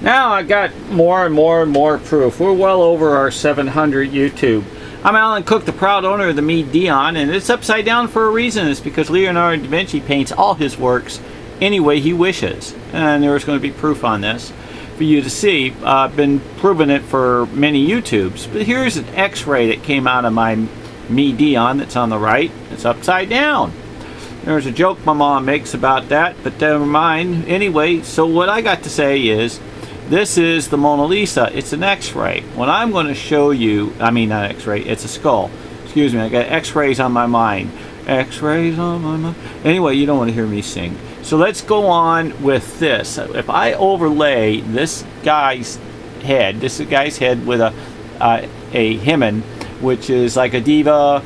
Now I got more and more and more proof. We're well over our 700 YouTube. I'm Alan Cook, the proud owner of the MI-DION, and it's upside down for a reason. It's because Leonardo da Vinci paints all his works any way he wishes. And there's going to be proof on this for you to see. I've been proving it for many YouTubes. But here's an X-ray that came out of my MI-DION that's on the right. It's upside down. There's a joke my mom makes about that, but never mind. Anyway, so what I got to say is, this is the Mona Lisa. It's an X-ray. What I'm going to show you, I mean not X-ray, it's a skull. Excuse me, I got X-rays on my mind. X-rays on my mind. Anyway, you don't want to hear me sing. So let's go on with this. If I overlay this guy's head, this is a guy's head with a hymen, which is like a diva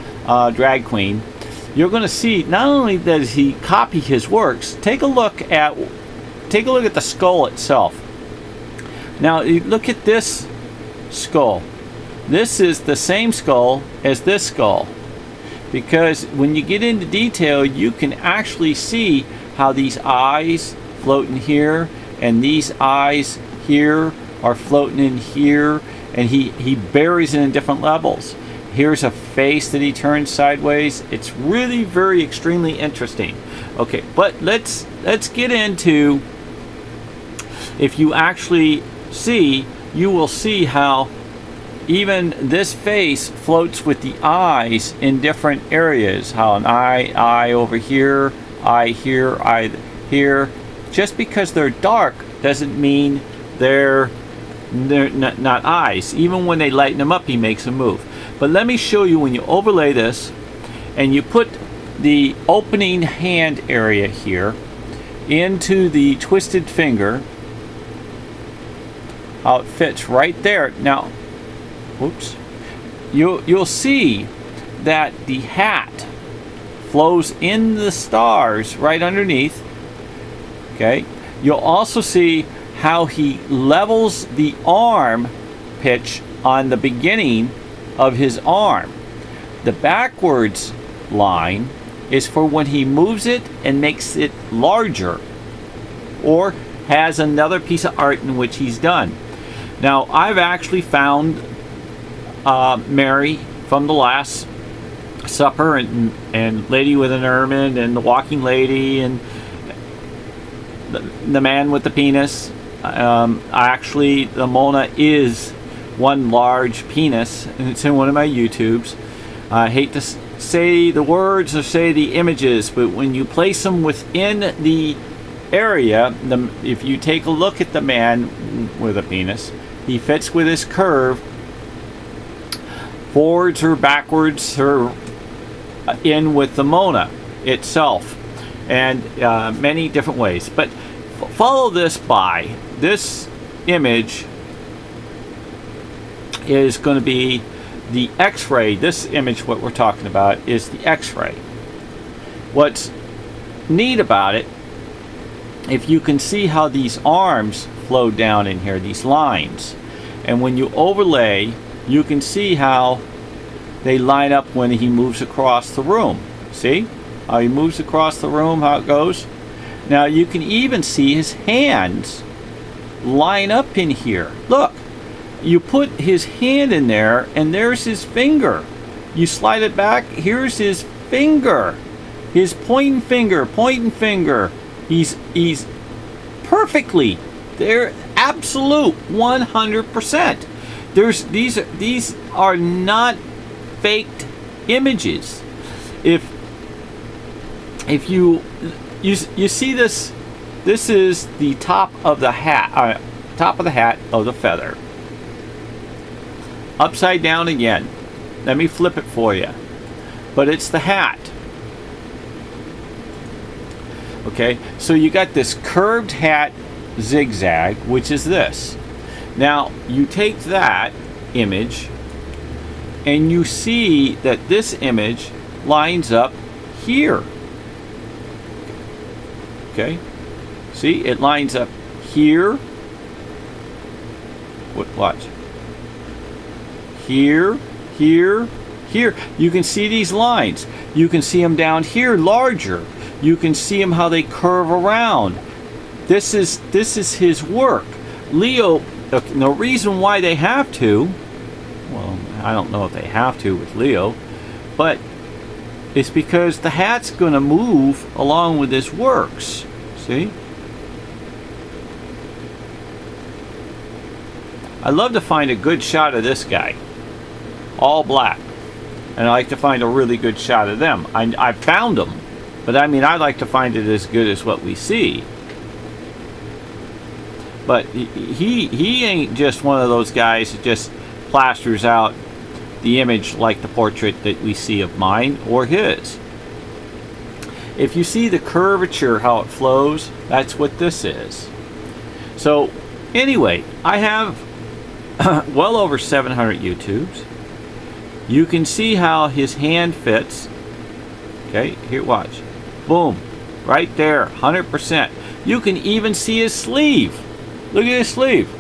drag queen, you're going to see not only does he copy his works, take a look at the skull itself. Now look at this skull. This is the same skull as this skull, because when you get into detail you can actually see how these eyes float in here and these eyes here are floating in here, and he buries it in different levels. Here's a face that he turns sideways. It's really very extremely interesting. Okay, but let's get into, if you actually see, you will see how even this face floats with the eyes in different areas. How an eye over here, eye here, eye here. Just because they're dark doesn't mean they're not eyes. Even when they lighten them up, he makes them move. But let me show you, when you overlay this and you put the opening hand area here into the twisted finger, how it fits right there. Now, whoops, you'll see that the hat flows in the stars right underneath. Okay, you'll also see how he levels the arm pitch on the beginning of his arm. The backwards line is for when he moves it and makes it larger, or has another piece of art in which he's done. Now, I've actually found Mary from the Last Supper, and Lady with an Ermine, and the Walking Lady, and the Man with the Penis. Actually, the Mona is one large penis, and it's in one of my YouTubes. I hate to say the words or say the images, but when you place them within the area, if you take a look at the man with a penis, he fits with his curve forwards or backwards, or in with the Mona itself, and many different ways. But follow this by this image is going to be the X-ray. This image, what we're talking about, is the X-ray. What's neat about it, if you can see how these arms flow down in here, these lines, and when you overlay, you can see how they line up when he moves across the room. See how he moves across the room, how it goes? Now you can even see his hands line up in here. Look, you put his hand in there and there's his finger. You slide it back, here's his finger, his pointing finger. He's perfectly there, absolute 100%. These are not faked images. If you see this, this is the top of the hat, of the feather. Upside down again. Let me flip it for you. But it's the hat. Okay, so you got this curved hat zigzag, which is this. Now you take that image and you see that this image lines up here. Okay, see, it lines up here. Watch. Here, here, here. You can see these lines. You can see them down here larger. You can see them how they curve around. This is his work. Leo, the reason why they have to, well, I don't know if they have to with Leo, but it's because the hat's going to move along with his works. See? I'd love to find a good shot of this guy. All black. And I like to find a really good shot of them. I found them. But I mean, I'd like to find it as good as what we see. But he ain't just one of those guys that just plasters out the image like the portrait that we see of mine or his. If you see the curvature, how it flows, that's what this is. So anyway, I have well over 700 YouTubes. You can see how his hand fits. Okay, here, watch. Boom, right there, 100%. You can even see his sleeve. Look at his sleeve.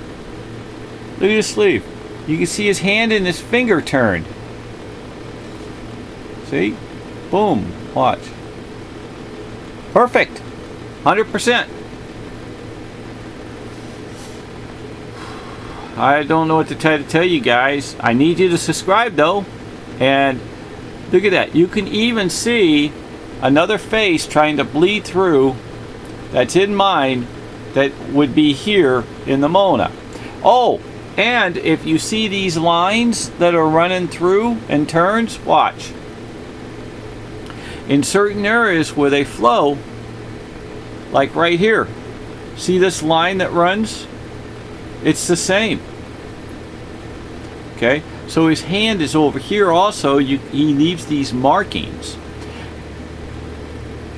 Look at his sleeve. You can see his hand and his finger turned. See? Boom, watch. Perfect, 100%. I don't know what to try to tell you guys. I need you to subscribe though. And look at that. You can even see another face trying to bleed through that's in mine that would be here in the Mona. Oh, and if you see these lines that are running through and turns, watch. In certain areas where they flow, like right here, see this line that runs? It's the same. Okay, so his hand is over here also. He leaves these markings.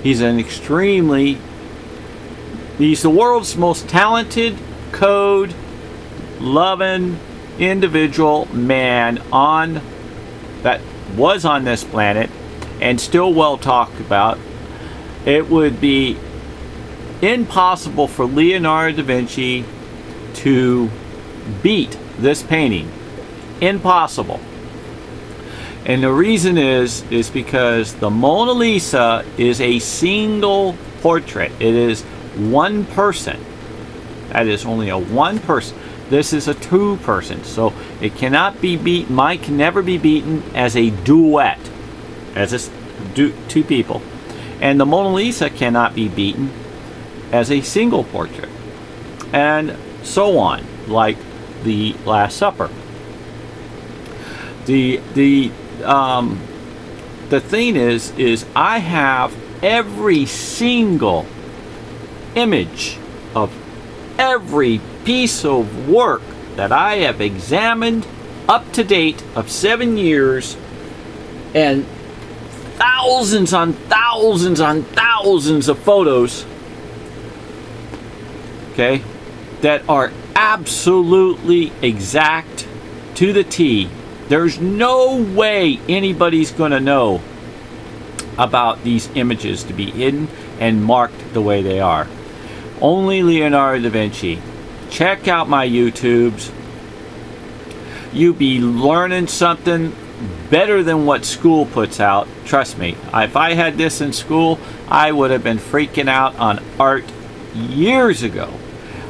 He's the world's most talented, code loving individual man that was on this planet and still well talked about. It would be impossible for Leonardo da Vinci to beat this painting. Impossible. And the reason is because the Mona Lisa is a single portrait. It is one person. That is only a one person. This is a two person. So it cannot be beaten. Mine can never be beaten as a duet. As two people. And the Mona Lisa cannot be beaten as a single portrait. And so on, like the Last Supper. The thing is I have every single image of every piece of work that I have examined up to date of 7 years, and thousands on thousands on thousands of photos, okay, that are absolutely exact to the T. There's no way anybody's going to know about these images to be hidden and marked the way they are. Only Leonardo da Vinci. Check out my YouTubes. You be learning something better than what school puts out. Trust me. If I had this in school, I would have been freaking out on art years ago.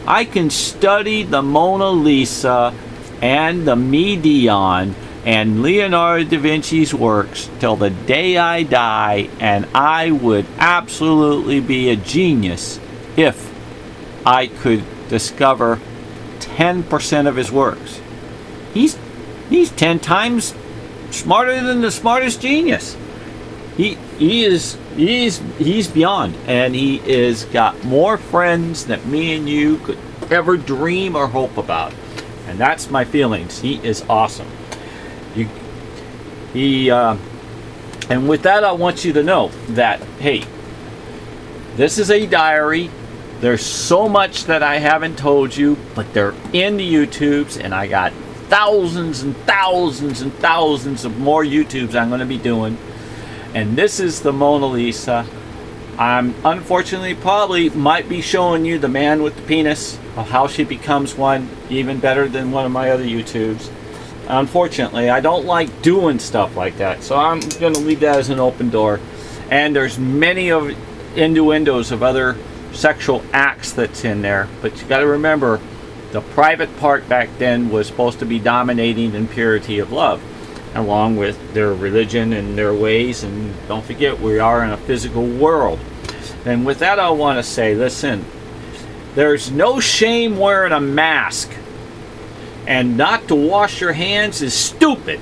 I can study the Mona Lisa and the MI-DION and Leonardo da Vinci's works till the day I die, and I would absolutely be a genius if I could discover 10% of his works. He's 10 times smarter than the smartest genius. He's beyond, and he is got more friends than me and you could ever dream or hope about. And that's my feelings. He is awesome. And with that, I want you to know that, hey, this is a diary. There's so much that I haven't told you, but they're in the YouTubes, and I got thousands and thousands and thousands of more YouTubes I'm going to be doing. And this is the Mona Lisa. I'm unfortunately probably might be showing you the man with the penis, of how she becomes one, even better than one of my other YouTubes. Unfortunately, I don't like doing stuff like that, so I'm going to leave that as an open door. And there's many of innuendos of other sexual acts that's in there, but you got to remember The private part back then was supposed to be dominating in purity of love, along with their religion and their ways. And don't forget, we are in a physical world. And with that, I want to say, listen, there's no shame wearing a mask. And not to wash your hands is stupid.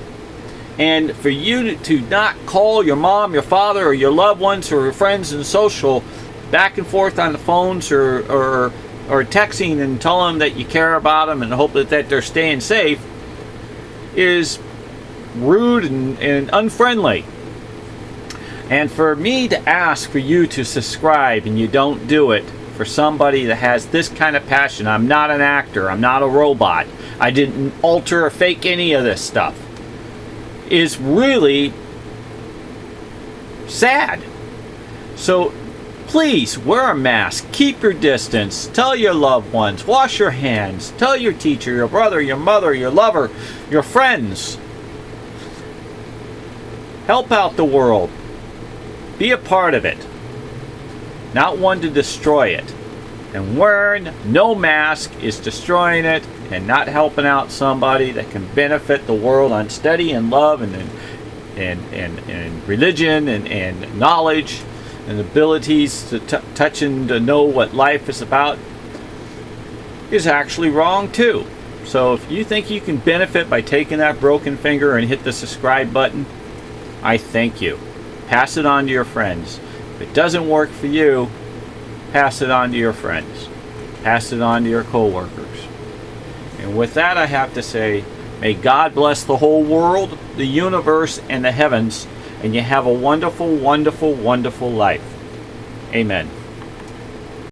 And for you to not call your mom, your father, or your loved ones, or your friends and social back and forth on the phones or texting and tell them that you care about them and hope that they're staying safe is rude and unfriendly. And for me to ask for you to subscribe and you don't do it, for somebody that has this kind of passion, I'm not an actor, I'm not a robot, I didn't alter or fake any of this stuff, is really sad. So please wear a mask, keep your distance, tell your loved ones, wash your hands, tell your teacher, your brother, your mother, your lover, your friends. Help out the world. Be a part of it. Not one to destroy it. And wearing no mask is destroying it and not helping out somebody that can benefit the world on study and love and religion and knowledge and abilities to touch and to know what life is about, is actually wrong too. So if you think you can benefit by taking that broken finger and hit the subscribe button, I thank you. Pass it on to your friends. If it doesn't work for you, pass it on to your friends. Pass it on to your co-workers. And with that, I have to say, may God bless the whole world, the universe, and the heavens, and you have a wonderful, wonderful, wonderful life. Amen.